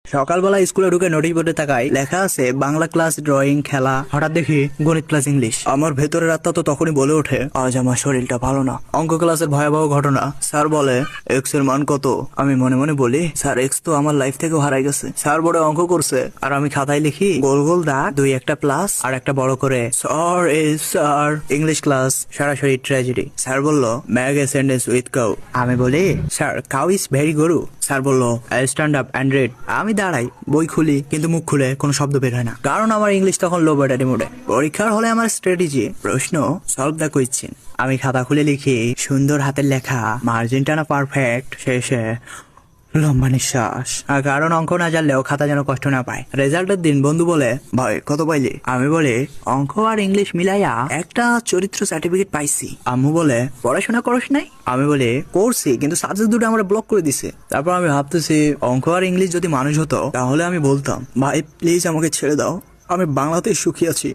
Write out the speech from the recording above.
সকালবেলা স্কুলে ঢুকে নোটিশ বোর্ডে তাকাই, লেখা আছে বাংলা ক্লাস, ড্রয়িং, খেলা। হঠাৎ দেখি গণিত ক্লাস, ইংলিশ। আমার ভেতরের আত্মা তো তখনই বলে ওঠে, আজ আমার শরীরটা ভালো না। অঙ্ক ক্লাসের ভয়াবহ ঘটনা। স্যার বলে এক্স এর মান কত। আমি মনে মনে বলি, স্যার এক্স তো আমার লাইফ থেকেও হারাই গেছে। স্যার বোর্ডে অঙ্ক করছে আর আমি খাতায় লিখি গোল গোল দাগ, দুই একটা প্লাস আর একটা বড় করে sir is sir. English class সরাসরি ট্র্যাজেডি। স্যার বলল ম্যাগ এ সেন্টেন্স উইথ কাউ। আমি বলি স্যার কাউ ইজ ভেরি গরু। স্যার বলল স্ট্যান্ড আপ অ্যান্ড রেড। আমি দাঁড়াই, বই খুলি, কিন্তু মুখ খুলে কোনো শব্দ বের হয় না, কারণ আমার ইংলিশ তখন লো ব্যাটারি মোডে। পরীক্ষার হলে আমার স্ট্র্যাটেজি, প্রশ্ন সলভ দ্য কোয়েশ্চেন। আমি খাতা খুলে লিখি সুন্দর হাতের লেখা, মার্জিন টানা পারফেক্ট, শেষে লম্বা নিঃশ্বাস। আর কারণ অঙ্ক না জানলেও খাতা যেন কষ্ট না পায়। রেজাল্টের দিন বন্ধু বলে ভাই কত পাইলি? আমি বলি অঙ্ক আর ইংলিশ মিলাইয়া একটা চরিত্র সার্টিফিকেট পাইছি। আম্মু বলে পড়াশোনা করস নাই? আমি বলি করছি, কিন্তু সাবজেক্ট দুটো আমরা ব্লক করে দিছে। তারপর আমি ভাবতেছি অঙ্ক আর ইংলিশ যদি মানুষ হতো তাহলে আমি বলতাম ভাই প্লিজ আমাকে ছেড়ে দাও, আমি বাংলাতেই সুখী আছি।